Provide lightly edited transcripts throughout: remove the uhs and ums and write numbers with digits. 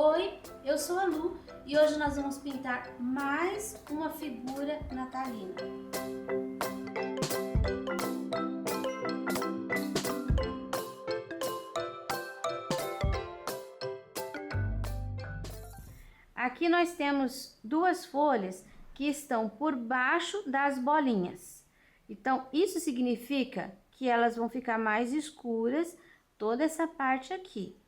Oi, eu sou a Lu e hoje nós vamos pintar mais uma figura natalina. Aqui nós temos duas folhas que estão por baixo das bolinhas. Então, isso significa que elas vão ficar mais escuras, toda essa parte aqui.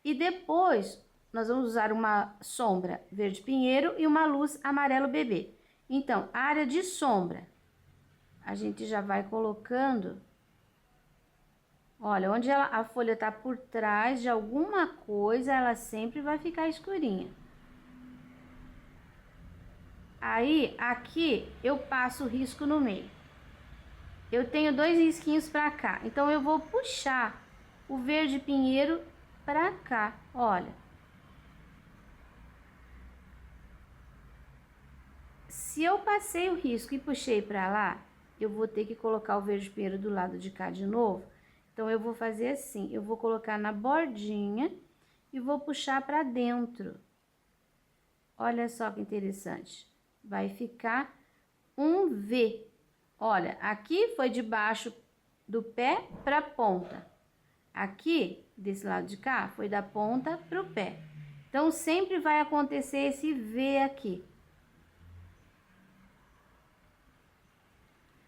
E depois, nós vamos usar uma sombra verde pinheiro e uma luz amarelo bebê. Então, a área de sombra, a gente já vai colocando. Olha, onde a folha tá por trás de alguma coisa, ela sempre vai ficar escurinha. Aí, aqui, eu passo o risco no meio. Eu tenho dois risquinhos pra cá, então eu vou puxar o verde pinheiro pra cá, olha. Se eu passei o risco e puxei pra lá, eu vou ter que colocar o verde pinheiro do lado de cá de novo. Então, eu vou fazer assim, eu vou colocar na bordinha e vou puxar pra dentro. Olha só que interessante. Vai ficar um V. Olha, aqui foi de baixo do pé pra ponta. Aqui, desse lado de cá, foi da ponta pro pé. Então, sempre vai acontecer esse V aqui.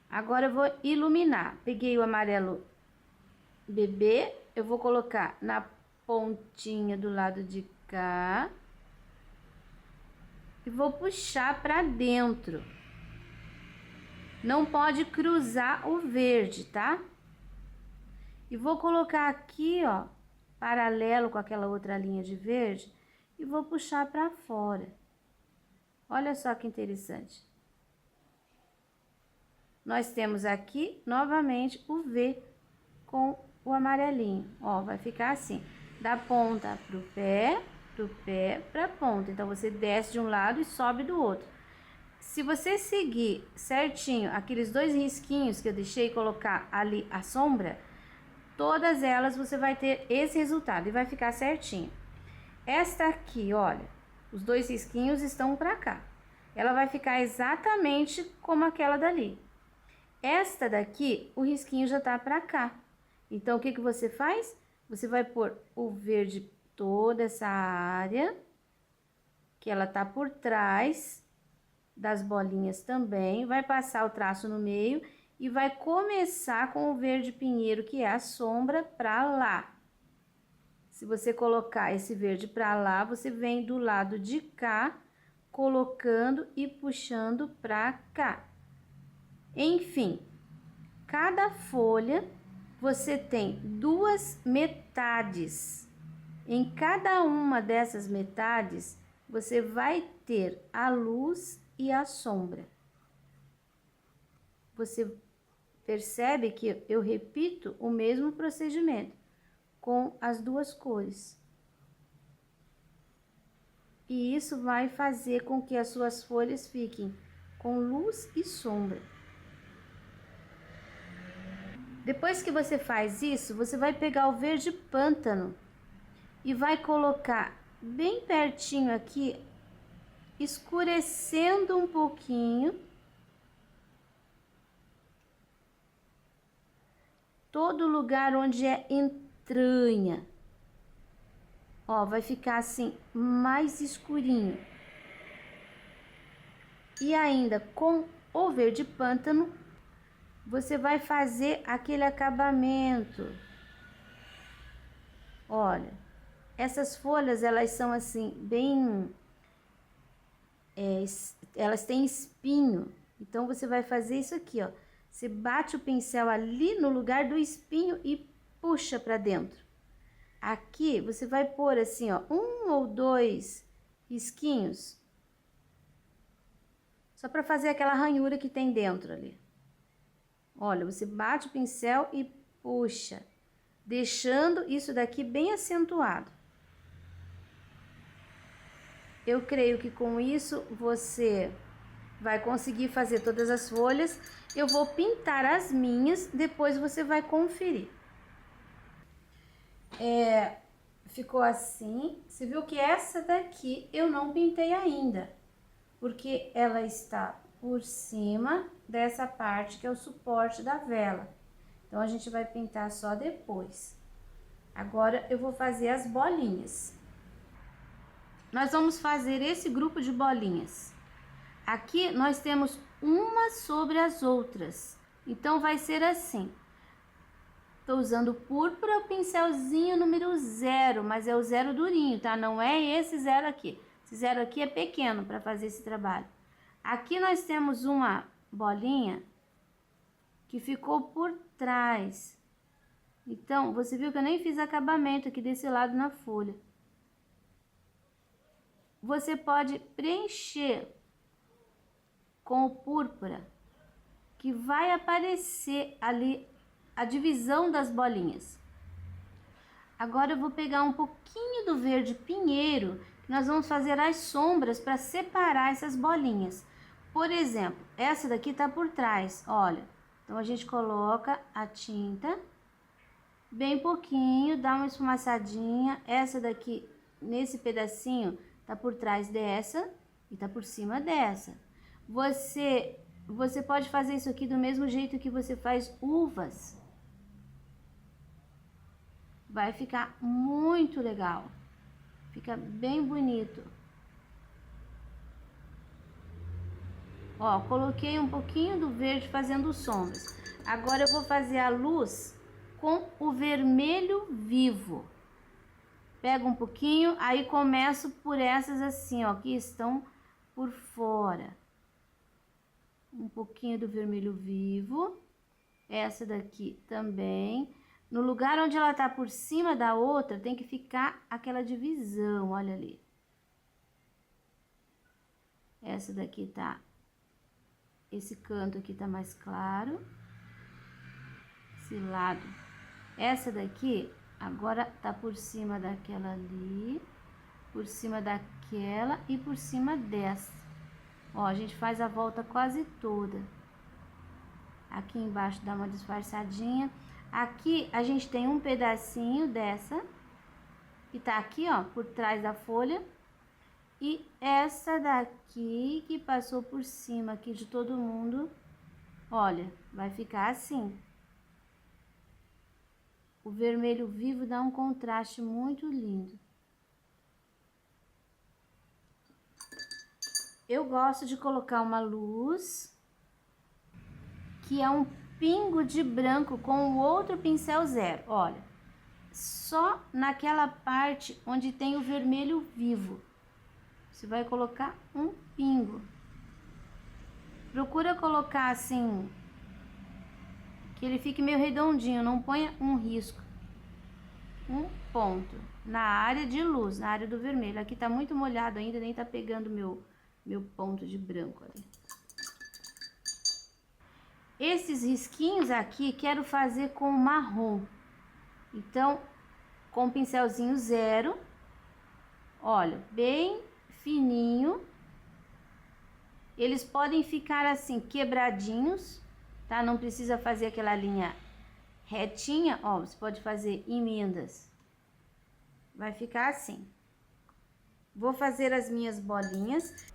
Agora, eu vou iluminar. Peguei o amarelo bebê, eu vou colocar na pontinha do lado de cá. E vou puxar pra dentro. Não pode cruzar o verde, tá? E vou colocar aqui, ó, paralelo com aquela outra linha de verde, e vou puxar pra fora. Olha só que interessante. Nós temos aqui, novamente, o V com o amarelinho. Ó, vai ficar assim, da ponta pro pé pra ponta. Então, você desce de um lado e sobe do outro. Se você seguir certinho aqueles dois risquinhos que eu deixei colocar ali a sombra, todas elas você vai ter esse resultado e vai ficar certinho. Esta aqui, olha, os dois risquinhos estão pra cá. Ela vai ficar exatamente como aquela dali. Esta daqui, o risquinho já tá pra cá. Então, o que que você faz? Você vai pôr o verde toda essa área, que ela tá por trás das bolinhas também, vai passar o traço no meio e vai começar com o verde pinheiro, que é a sombra, pra lá. Se você colocar esse verde pra lá, você vem do lado de cá, colocando e puxando pra cá. Enfim, cada folha você tem duas metades. Em cada uma dessas metades, você vai ter a luz e a sombra. Você percebe que eu repito o mesmo procedimento com as duas cores. E isso vai fazer com que as suas folhas fiquem com luz e sombra. Depois que você faz isso, você vai pegar o verde pântano e vai colocar bem pertinho aqui, escurecendo um pouquinho. Todo lugar onde é entranha. Ó, vai ficar assim, mais escurinho. E ainda com o verde pântano, você vai fazer aquele acabamento. Olha, essas folhas, elas são assim, bem... elas têm espinho. Então, você vai fazer isso aqui, ó. Você bate o pincel ali no lugar do espinho e puxa pra dentro. Aqui, você vai pôr assim, ó, um ou dois risquinhos. Só pra fazer aquela ranhura que tem dentro ali. Olha, você bate o pincel e puxa, deixando isso daqui bem acentuado. Eu creio que com isso você vai conseguir fazer todas as folhas. Eu vou pintar as minhas, depois você vai conferir. ficou assim. Você viu que essa daqui eu não pintei ainda, porque ela está por cima dessa parte que é o suporte da vela. Então, a gente vai pintar só depois. Agora, eu vou fazer as bolinhas. Nós vamos fazer esse grupo de bolinhas. Aqui, nós temos uma sobre as outras. Então, vai ser assim. Tô usando púrpura, o pincelzinho número 0, mas é o 0 durinho, tá? Não é esse 0 aqui. Esse 0 aqui é pequeno para fazer esse trabalho. Aqui nós temos uma bolinha que ficou por trás. Então, você viu que eu nem fiz acabamento aqui desse lado na folha. Você pode preencher com o púrpura, que vai aparecer ali a divisão das bolinhas. Agora eu vou pegar um pouquinho do verde pinheiro, que nós vamos fazer as sombras para separar essas bolinhas. Por exemplo, essa daqui tá por trás, olha. Então, a gente coloca a tinta bem pouquinho, dá uma esfumaçadinha. Essa daqui, nesse pedacinho, tá por trás dessa e tá por cima dessa. Você pode fazer isso aqui do mesmo jeito que você faz uvas. Vai ficar muito legal. Fica bem bonito. Ó, coloquei um pouquinho do verde fazendo sombras. Agora eu vou fazer a luz com o vermelho vivo. Pego um pouquinho, aí começo por essas assim, ó, que estão por fora. Um pouquinho do vermelho vivo. Essa daqui também. No lugar onde ela tá por cima da outra, tem que ficar aquela divisão, olha ali. Essa daqui tá... Esse canto aqui tá mais claro. Esse lado. Essa daqui, agora tá por cima daquela ali, por cima daquela e por cima dessa. Ó, a gente faz a volta quase toda. Aqui embaixo dá uma disfarçadinha. Aqui a gente tem um pedacinho dessa, que tá aqui, ó, por trás da folha. E essa daqui que passou por cima aqui de todo mundo, olha, vai ficar assim. O vermelho vivo dá um contraste muito lindo. Eu gosto de colocar uma luz, que é um pingo de branco com o outro pincel 0. Olha, só naquela parte onde tem o vermelho vivo. Você vai colocar um pingo. Procura colocar assim, que ele fique meio redondinho, não ponha um risco. Um ponto na área de luz, na área do vermelho. Aqui tá muito molhado ainda, nem tá pegando meu ponto de branco ali. Esses risquinhos aqui, quero fazer com marrom. Então, com o pincelzinho 0, olha, bem fininho. Eles podem ficar assim, quebradinhos, tá? Não precisa fazer aquela linha retinha, ó, você pode fazer emendas. Vai ficar assim. Vou fazer as minhas bolinhas,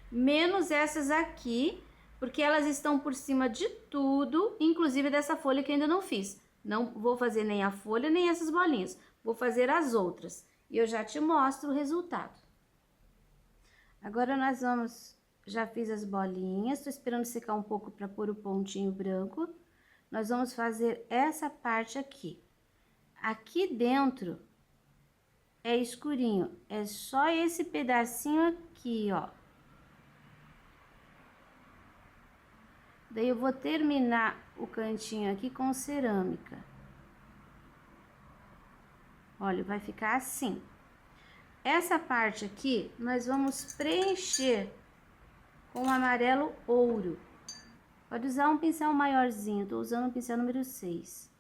menos essas aqui, porque elas estão por cima de tudo, inclusive dessa folha que ainda não fiz. Não vou fazer nem a folha, nem essas bolinhas. Vou fazer as outras. E eu já te mostro o resultado. Agora nós vamos... Já fiz as bolinhas, tô esperando secar um pouco para pôr o pontinho branco. Nós vamos fazer essa parte aqui. Aqui dentro é escurinho, é só esse pedacinho aqui, ó. Daí eu vou terminar o cantinho aqui com cerâmica. Olha, vai ficar assim. Essa parte aqui, nós vamos preencher com amarelo ouro. Pode usar um pincel maiorzinho, tô usando o pincel número 6.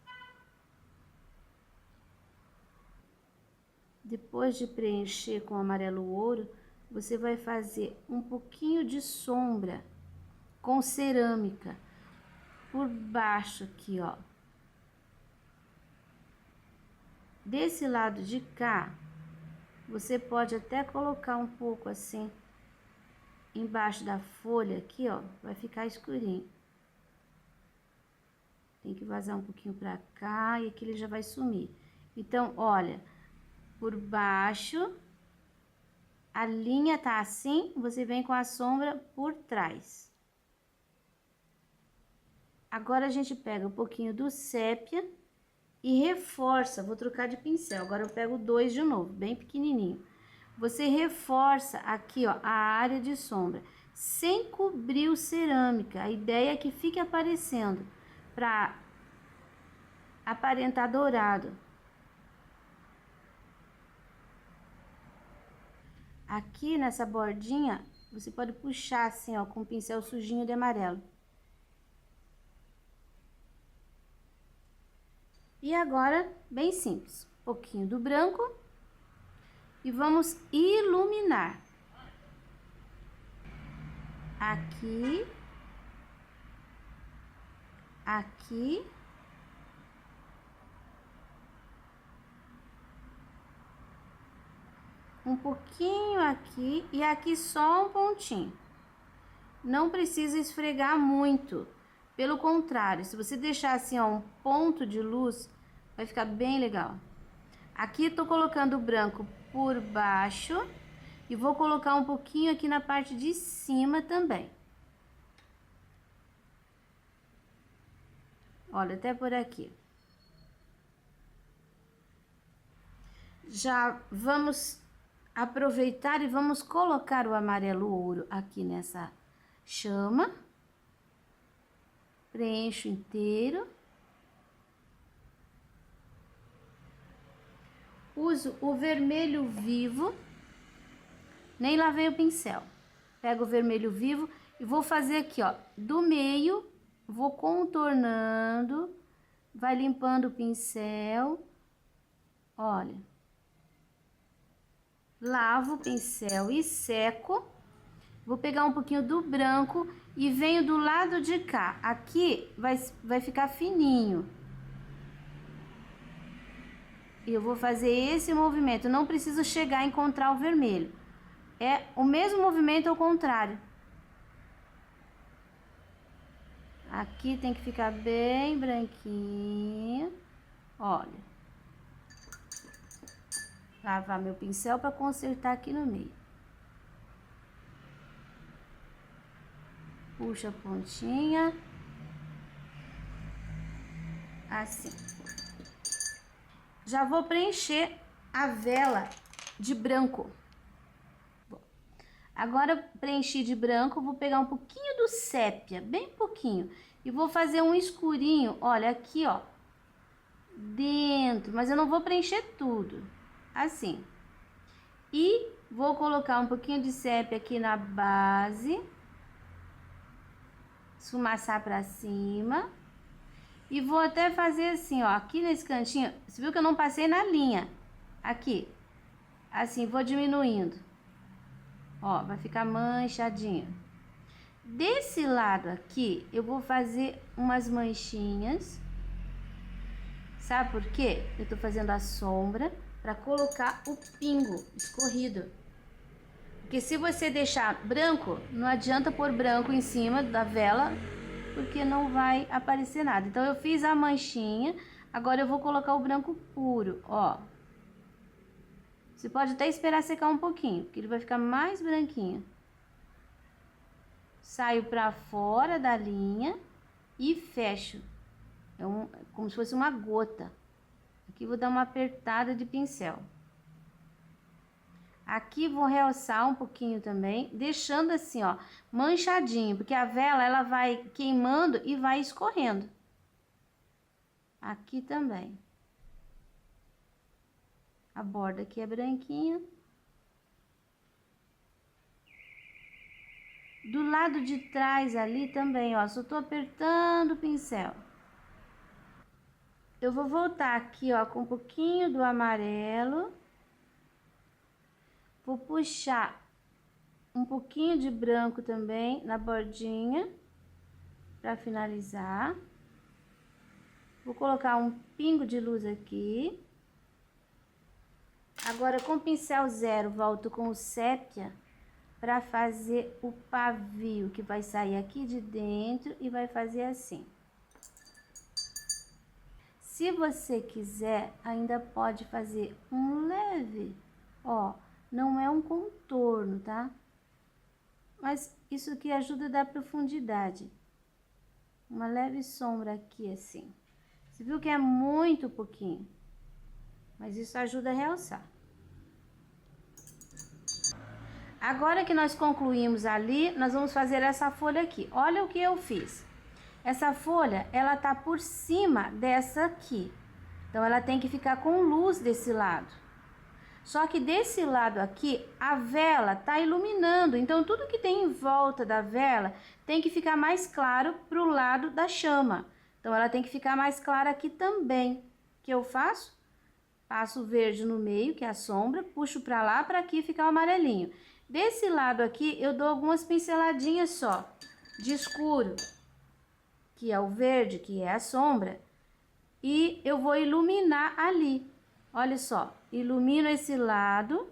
Depois de preencher com amarelo ouro, você vai fazer um pouquinho de sombra com cerâmica por baixo aqui, ó. desse lado de cá, você pode até colocar um pouco assim, embaixo da folha aqui, ó, vai ficar escurinho. Tem que vazar um pouquinho pra cá e aqui ele já vai sumir. Então, olha, por baixo, a linha tá assim, você vem com a sombra por trás. Agora, a gente pega um pouquinho do sépia e reforça, vou trocar de pincel, agora eu pego 2 de novo, bem pequenininho. Você reforça aqui, ó, a área de sombra, sem cobrir o cerâmica. A ideia é que fique aparecendo, pra aparentar dourado. Aqui nessa bordinha, você pode puxar assim, ó, com o pincel sujinho de amarelo. E agora, bem simples, um pouquinho do branco e vamos iluminar. Aqui, aqui, um pouquinho aqui e aqui só um pontinho. Não precisa esfregar muito, pelo contrário, se você deixar assim, ó, um ponto de luz, vai ficar bem legal. Aqui tô colocando o branco por baixo e vou colocar um pouquinho aqui na parte de cima também. Olha, até por aqui. Já vamos aproveitar e vamos colocar o amarelo ouro aqui nessa chama. Preencho inteiro. Uso o vermelho vivo. Nem lavei o pincel. Pego o vermelho vivo e vou fazer aqui, ó, do meio, vou contornando, vai limpando o pincel. Olha. Lavo o pincel e seco. Vou pegar um pouquinho do branco e venho do lado de cá. Aqui vai ficar fininho. E eu vou fazer esse movimento. Não preciso chegar a encontrar o vermelho. É o mesmo movimento ao contrário. Aqui tem que ficar bem branquinho. Olha. Lavar meu pincel para consertar aqui no meio. Puxa a pontinha. Assim. Já vou preencher a vela de branco. Bom, agora preenchi de branco, vou pegar um pouquinho do sépia, bem pouquinho. E vou fazer um escurinho, olha, aqui, ó. Dentro, mas eu não vou preencher tudo. Assim. E vou colocar um pouquinho de sépia aqui na base. Esfumaçar pra cima. E vou até fazer assim, ó, aqui nesse cantinho. Você viu que eu não passei na linha? Aqui. Assim, vou diminuindo. Ó, vai ficar manchadinho. Desse lado aqui, eu vou fazer umas manchinhas. Sabe por quê? Eu tô fazendo a sombra para colocar o pingo escorrido. Porque se você deixar branco, não adianta pôr branco em cima da vela, porque não vai aparecer nada. Então, eu fiz a manchinha, agora eu vou colocar o branco puro, ó. Você pode até esperar secar um pouquinho, porque ele vai ficar mais branquinho. Saio pra fora da linha e fecho. É como se fosse uma gota. Aqui vou dar uma apertada de pincel. Aqui vou realçar um pouquinho também, deixando assim, ó, manchadinho, porque a vela, ela vai queimando e vai escorrendo. Aqui também. A borda aqui é branquinha. Do lado de trás ali também, ó, só tô apertando o pincel. Eu vou voltar aqui, ó, com um pouquinho do amarelo. Vou puxar um pouquinho de branco também na bordinha, para finalizar. Vou colocar um pingo de luz aqui. Agora, com o pincel 0, volto com o sépia para fazer o pavio, que vai sair aqui de dentro e vai fazer assim. Se você quiser, ainda pode fazer um leve, ó, não é um contorno, tá? Mas isso aqui ajuda a dar profundidade. Uma leve sombra aqui, assim. Você viu que é muito pouquinho, mas isso ajuda a realçar. Agora que nós concluímos ali, nós vamos fazer essa folha aqui. Olha o que eu fiz. Essa folha, ela tá por cima dessa aqui. Então, ela tem que ficar com luz desse lado. Só que desse lado aqui, a vela tá iluminando. Então, tudo que tem em volta da vela tem que ficar mais claro pro lado da chama. Então, ela tem que ficar mais clara aqui também. O que eu faço? Passo o verde no meio, que é a sombra, puxo pra lá, pra aqui ficar o amarelinho. Desse lado aqui, eu dou algumas pinceladinhas só, de escuro, que é o verde, que é a sombra, e eu vou iluminar ali. Olha só, ilumino esse lado,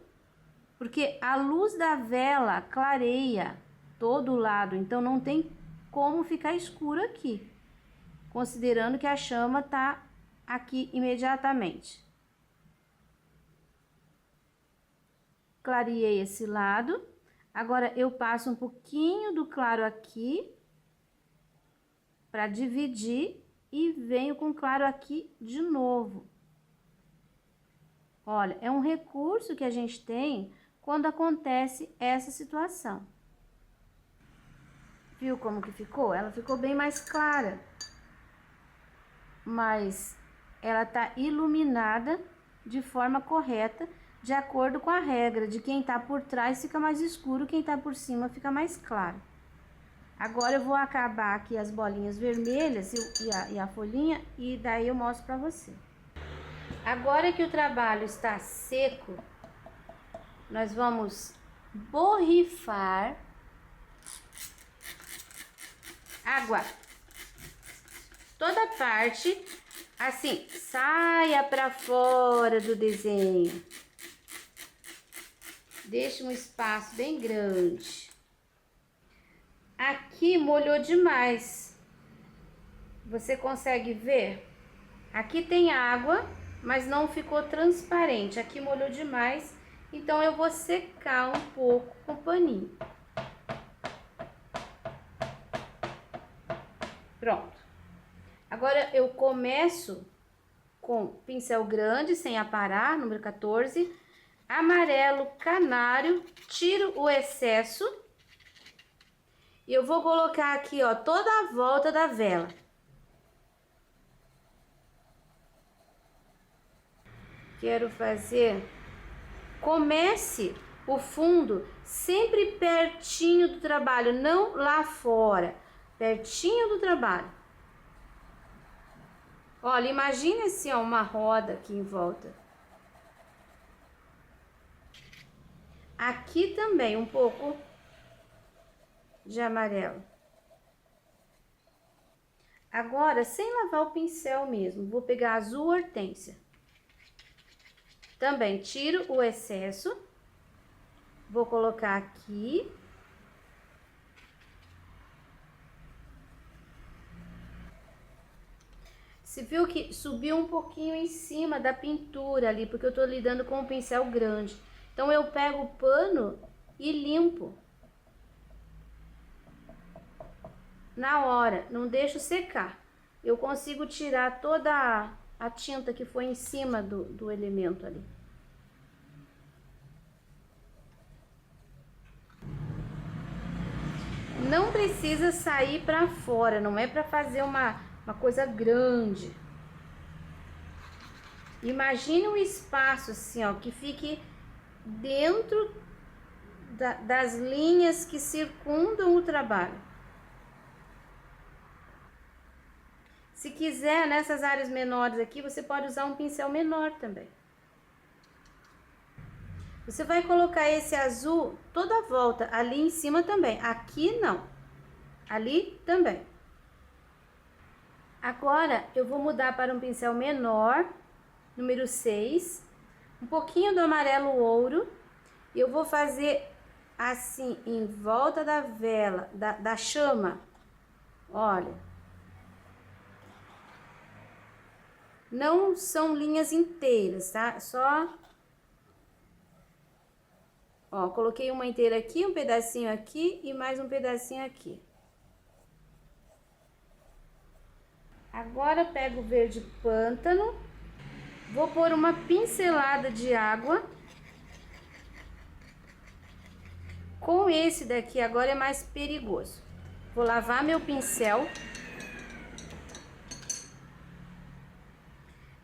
porque a luz da vela clareia todo o lado, então não tem como ficar escuro aqui, considerando que a chama tá aqui imediatamente. Clareei esse lado. Agora, eu passo um pouquinho do claro aqui, para dividir, e venho com claro aqui de novo. Olha, é um recurso que a gente tem quando acontece essa situação. Viu como que ficou? Ela ficou bem mais clara, mas ela tá iluminada de forma correta, de acordo com a regra de quem tá por trás fica mais escuro, quem tá por cima fica mais claro. Agora eu vou acabar aqui as bolinhas vermelhas e a folhinha, e daí eu mostro pra você. Agora que o trabalho está seco, nós vamos borrifar água. Toda parte, assim, saia pra fora do desenho. Deixa um espaço bem grande. Aqui molhou demais. Você consegue ver? Aqui tem água, mas não ficou transparente. Aqui molhou demais, então eu vou secar um pouco com o paninho. Pronto. Agora eu começo com pincel grande, sem aparar, número 14, amarelo canário, tiro o excesso e eu vou colocar aqui, ó, toda a volta da vela. Quero fazer, comece o fundo sempre pertinho do trabalho, não lá fora, pertinho do trabalho. Olha, imagine assim, ó, uma roda aqui em volta. Aqui também um pouco de amarelo. Agora, sem lavar o pincel mesmo, vou pegar azul hortênsia. Também tiro o excesso, vou colocar aqui. Você viu que subiu um pouquinho em cima da pintura ali, porque eu tô lidando com um pincel grande. Então, eu pego o pano e limpo. Na hora, não deixo secar. Eu consigo tirar toda a tinta que foi em cima do elemento ali. Não precisa sair pra fora, não é pra fazer uma coisa grande. Imagine um espaço assim, ó, que fique dentro das linhas que circundam o trabalho. Se quiser, nessas áreas menores aqui, você pode usar um pincel menor também. Você vai colocar esse azul toda a volta, ali em cima também. Aqui não, ali também. Agora, eu vou mudar para um pincel menor, número 6. um pouquinho do amarelo ouro. Eu vou fazer assim em volta da vela, da chama. Olha. Não são linhas inteiras, tá? Só... Ó, coloquei uma inteira aqui, um pedacinho aqui e mais um pedacinho aqui. Agora pego o verde pântano, vou pôr uma pincelada de água. Com esse daqui agora é mais perigoso. Vou lavar meu pincel.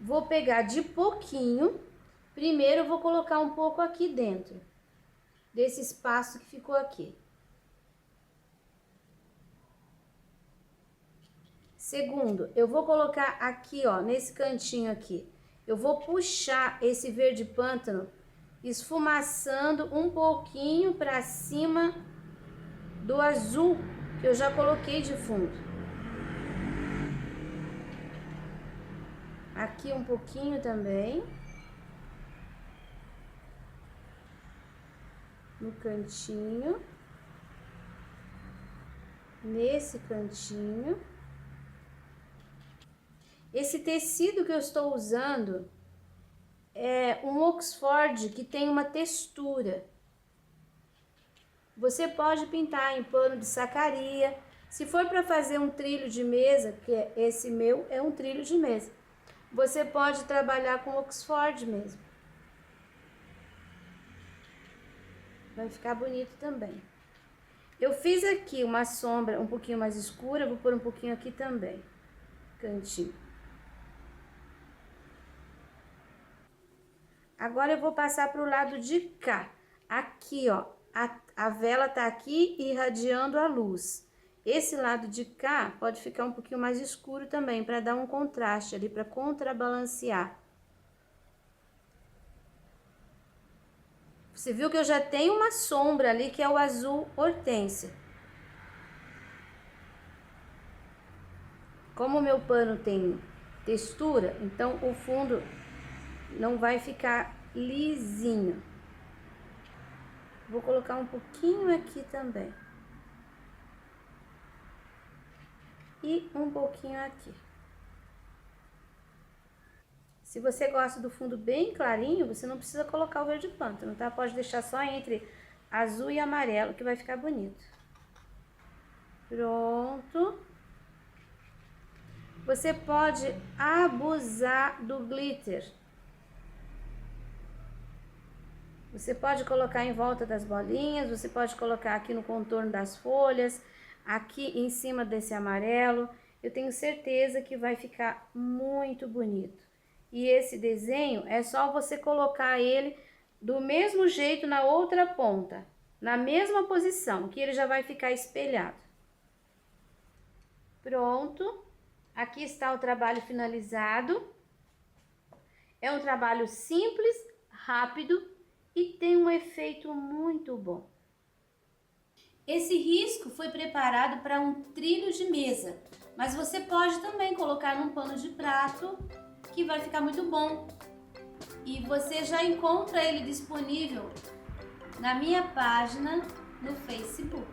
Vou pegar de pouquinho. Primeiro eu vou colocar um pouco aqui dentro desse espaço que ficou aqui. Segundo, eu vou colocar aqui, ó, nesse cantinho aqui. Eu vou puxar esse verde pântano esfumaçando um pouquinho para cima do azul que eu já coloquei de fundo. Aqui um pouquinho também. No cantinho. Nesse cantinho. Esse tecido que eu estou usando é um Oxford que tem uma textura. Você pode pintar em pano de sacaria. Se for para fazer um trilho de mesa, que esse meu é um trilho de mesa, você pode trabalhar com Oxford mesmo. Vai ficar bonito também. Eu fiz aqui uma sombra um pouquinho mais escura, vou pôr um pouquinho aqui também, cantinho. Agora eu vou passar para o lado de cá. Aqui, ó, a vela tá aqui irradiando a luz. Esse lado de cá pode ficar um pouquinho mais escuro também, para dar um contraste ali, para contrabalancear. Você viu que eu já tenho uma sombra ali, que é o azul hortênsia. Como o meu pano tem textura, então o fundo não vai ficar lisinho. Vou colocar um pouquinho aqui também. E um pouquinho aqui. Se você gosta do fundo bem clarinho, você não precisa colocar o verde pântano, tá? Pode deixar só entre azul e amarelo, que vai ficar bonito. Pronto. Você pode abusar do glitter. Você pode colocar em volta das bolinhas, você pode colocar aqui no contorno das folhas, aqui em cima desse amarelo. Eu tenho certeza que vai ficar muito bonito. E esse desenho é só você colocar ele do mesmo jeito na outra ponta, na mesma posição, que ele já vai ficar espelhado. Pronto. Aqui está o trabalho finalizado. É um trabalho simples, rápido e tem um efeito muito bom. Esse risco foi preparado para um trilho de mesa, mas você pode também colocar num pano de prato, que vai ficar muito bom. E você já encontra ele disponível na minha página no Facebook.